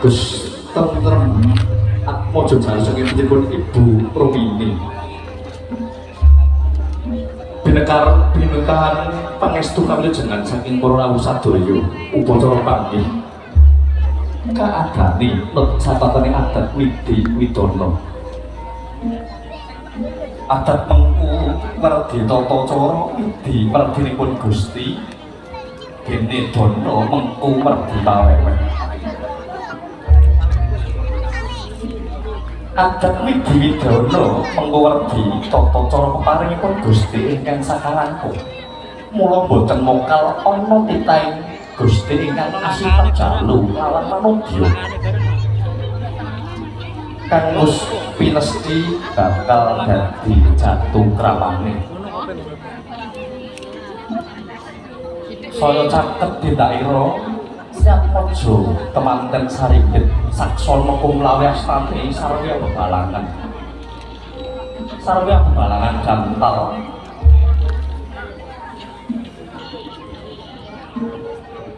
Gus tentrem mojo jarsung pun Ibu Rumini binekahan pangestu kawilujengan saking para rawuh sadaya upacara panggih kaadani satatane adat Widi Widana adat mengku werdi tata cara Widi werdinipun Gusti dene Dana mengku werdi paweweh adat Widi Widana mengku werdi tata cara peparingipun Gusti ingkang sakalangkung mula boten mokal ana titahing Gusti ingkang asifat jalu lawan manungsa kang wis pinesti bakal dadi jatuh kramane saya caket ditaira siap mojo temanten sarigit saksana kumlawe astane sarwi bebalangan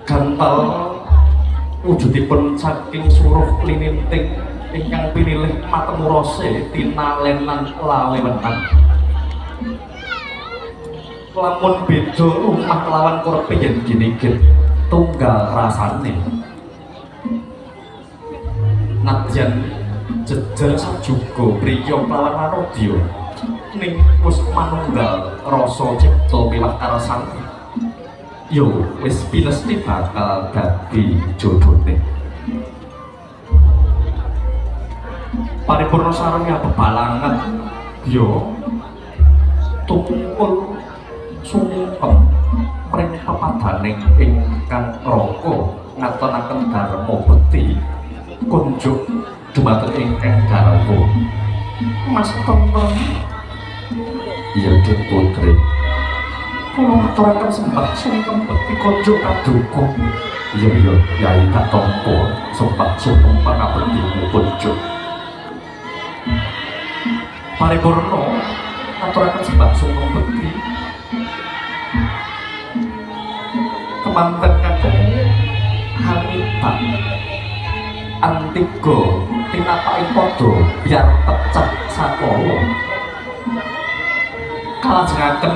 gantal wujudipun saking suruh lininting ingkang pinilih matemurose tinalenan lawewenan lamun beda rumah lawan kurepe yen ginigit tunggal rasane nadyan jejer sajuga priya lawan manodya ning wis manunggal rasa cipta miwah karesane yo wis pinesti bakal dadi jodhone paripurna sareng bebalangan yo tungkul sungkem pring pepadaning ingkang raka ngatonaken dharma bekti kunjuk dumateng ingkang garwa Mas Tonton ya Putri kula ngaturaken sempat sungkem bekti kunjuk paduka iya Yai Katompo sempat sungkem pangabekti kunjuk paripurna ngaturaken sempat sungkem bekti kemanten kakung hamitan antiga tinapaking padha biar pecah sakala kalajengaken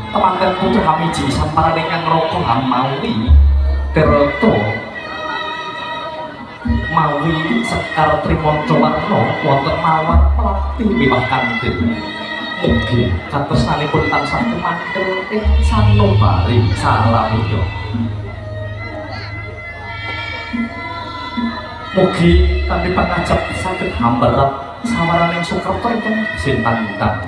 temanten putra hamiji samparan ingkang raka hamawi tirta mawi sekar trimanca warna wonten mawar pelati miwah kanthi mugi katresnanipun tansah kemantel ing sanubari salamipun mugi kanthi pangajap saged hambarat sawaraning Sukerto ingkang sintang-intang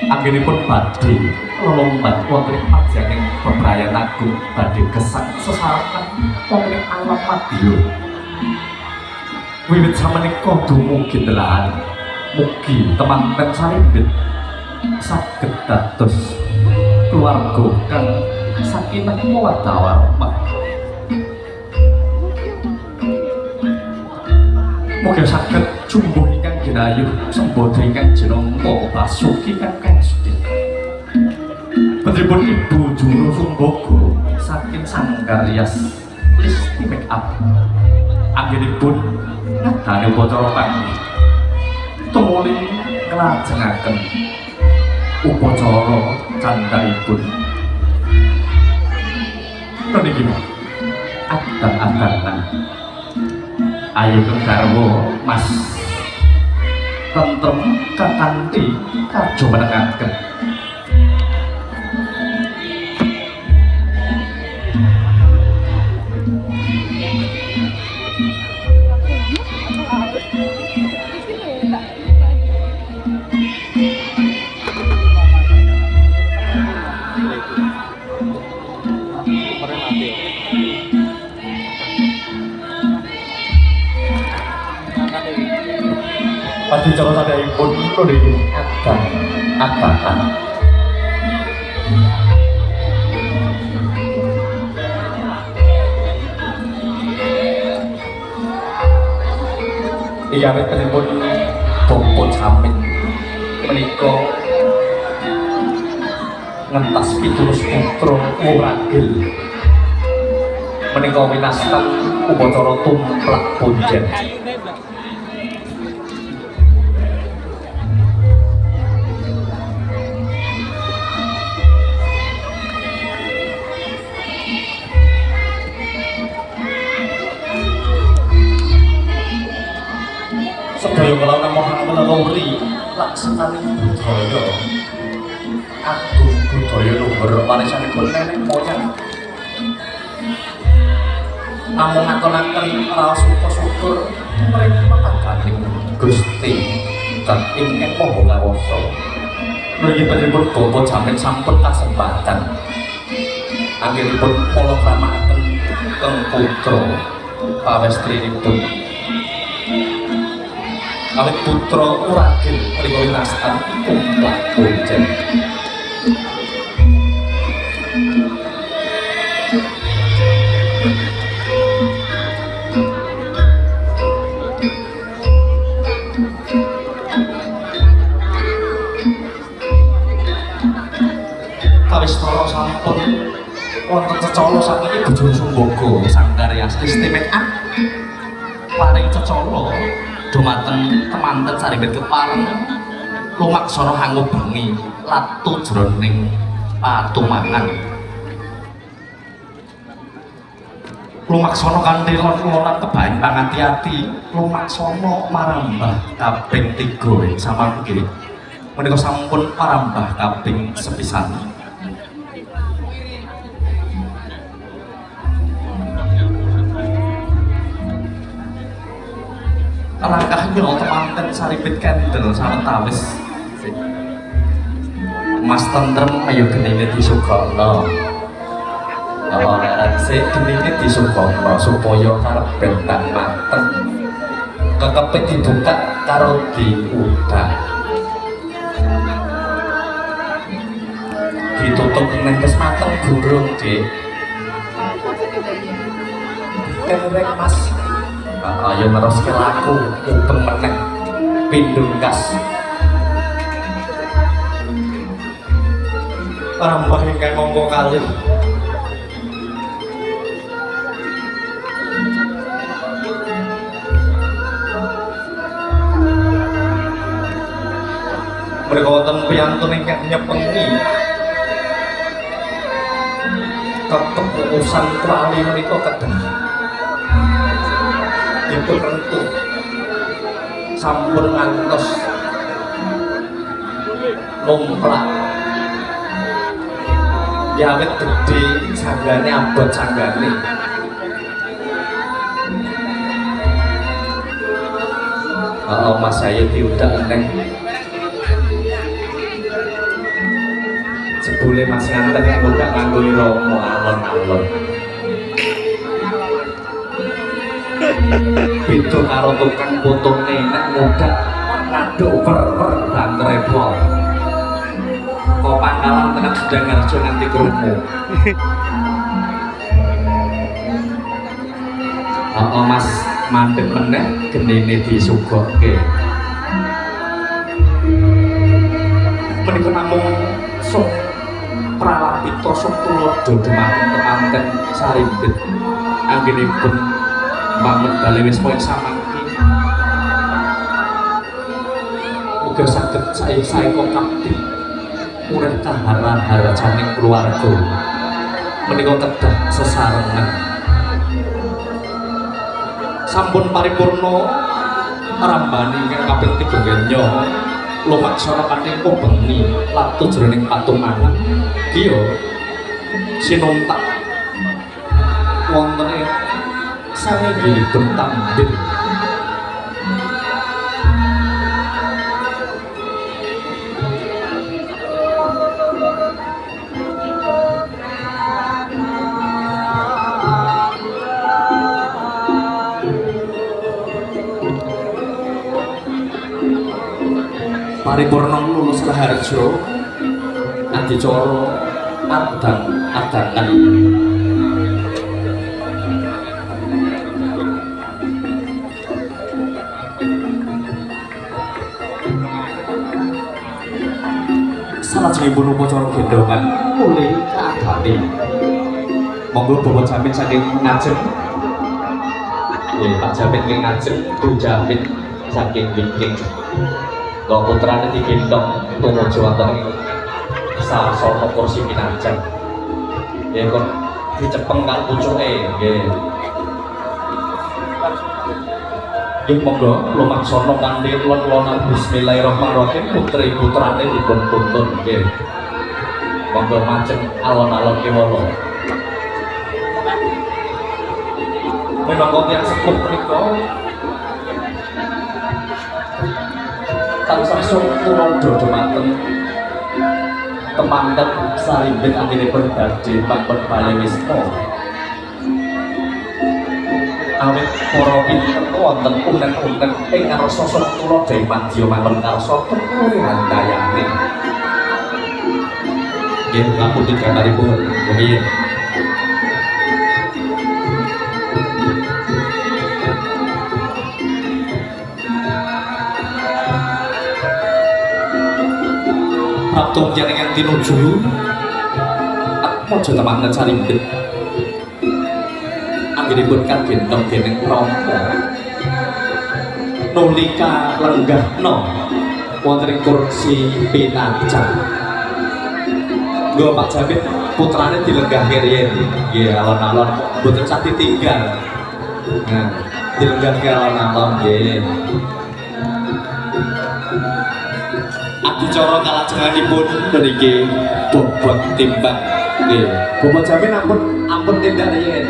anggenipun badhe lelomban wonten ing pajanging bebrayan agung badhe gesang sesarengan wonten ing alam madya wiwit samenika dumugi telahan mugi temanten sarindit saged dados keluarga kang sakinah mawaddah warahmah mugi saged jumbuh ingkang ginayuh sembada ingkang jenengga Basuki kang sugih putripun Ibu Juru Sumbaga saking Sanggaryas Listi Make Up anggenipun ngadani upacara panggih tumuli nglajengaken upacara candhaipun niki adan-adanan ayo kegarwa Mas tentrem kakanthi kajo menengaken pasti cara sadayipun lho niki adan iya wontenipun bangsa Samin menika ngentas pitulas putra wuragil menika winastan upacara tumplak punjen. Sedaya kala namung leluhuri laksananing budaya. Agung budaya luhur warisanipun nenek moyang. Namung ngatonaken raos syukur marang Gusti kang ingkang Maha Kawasa. Mriki panjenengan Bapak Jamin sampun kasempatan. Anggenipun kula kramakaken teng putra pawestrinipun. Awit putra uragil mriko winastan tumplak punjen. Kawistara sampun wonten cecala sakniki Bojo Sumbaga sang Karyasti istimewa paring cecala dumateng temanten saribet kepareng lumaksana hangubengi latu jroning patumangan lumaksana kanthi lan kebahan pangati-ati lumaksana marambah kaping 3 samangke menika sampun marambah kaping sepisan. Langkahnya temanten saripit kendel sawetawis Mas tentrem ayo genine disugana. Sik genine disugana supaya karep bentang mateng. Kekepit dibuka karo diudah. Ditutup nengkes mateng gurung, Dik. Kerek Mas. Ayo neruske laku upeng meneh pindung kas. Rambah ingkang monggo kalih. Mereka wonten piyantun ingkang nyepengi keputusan kuali menika kedah dipun rentu sampun ngantos numplak yawit gede sanggane abot sanggane Mas saya diudak neng sebule Mas nganten ngudak nganggo romo alon-alon itu karo tukang potone nek ngudak ngaduk per-per bantere pol kok pangkalan tekan sedang ngarjo nganti krungu Mas mandeg meneh genine disuguhke menika namung sok pralapita sok tulodo dumateng temanten saribet anggenipun bangun bali wis poin samangki uga saged sae kok kapti urip kahara-hara janing keluarga menika kedah sesarengan sampun paripurna rambani ingkang kaping 3 genya lumaksana kanthi bengi latu jroning patumangan iya sinuntak wonten ing sanginggilipun tambir paripurna lulus raharja adicara adang-adangan salajengipun upacara gendongan mulih kaadhane monggo Bapak Jamin saking ngajeng Nggih, Pak Jamin nggih ngajeng Bu Jamin saking Wingking. Kula putrane digendong tumuju wonten ing sasana kursi pinajang. Nggih kon dicepeng karo pucuke nggih. Nggih monggo lumaksana kanthi lelana bismillahirrahmanirrahim putri putrane dipun tuntun nggih. Monggo majeng alon-alon kewala. Minangka tiyang sepuh menika tansah suwada dhumateng temanten sarimbit anggenipun badhe panggon Bali Wisma. Awit para pinten wonten unen-unen ing ngarsa kula Dewi Madya mawon karsa tekuri handayane. Nggih ngapunten gambaripun rumiyin. Prapto jenengan tinuju aja temanten sarimbit anggenipun kagendhong dening Rama nulika lenggahna wonten ing kursi pinajang. Nggo Pak Jamin putrane dilenggah riyen nggih alon-alon boten sah ditinggal. Nah, dilenggah alon-alon nggih. Adicara kalajenganipun mriki bobot timbang nggih. Bapak Jamin ampun tindak riyen.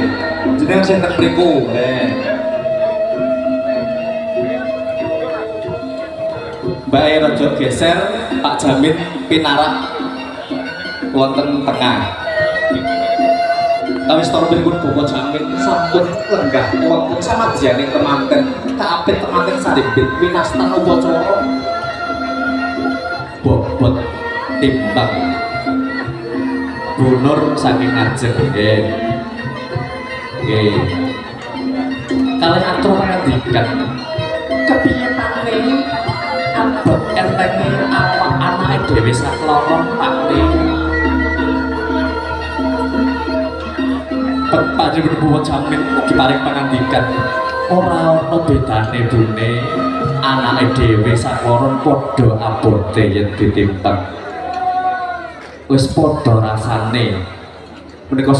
Jenengan sinten mriku nggih. Mbak Raja geser Pak Jamin pinarak wonten tengah. Kawis torpinipun Bapak Jamin sampun lenggah wonten samadyaning temanten kaapit temanten sarimbit winastan upacara bobot timbang bunur saking ngajeng nggih. Nggih. Kalih atur pangandikan kepiye Pakne abot entenge awak anake dhewe sakloron Pakne. Panjenengan Bapak Jamin ugi paring pangandikan ora ana bedane bune anake dhewe sakloron padha abote yen ditimbang wis padha rasane menika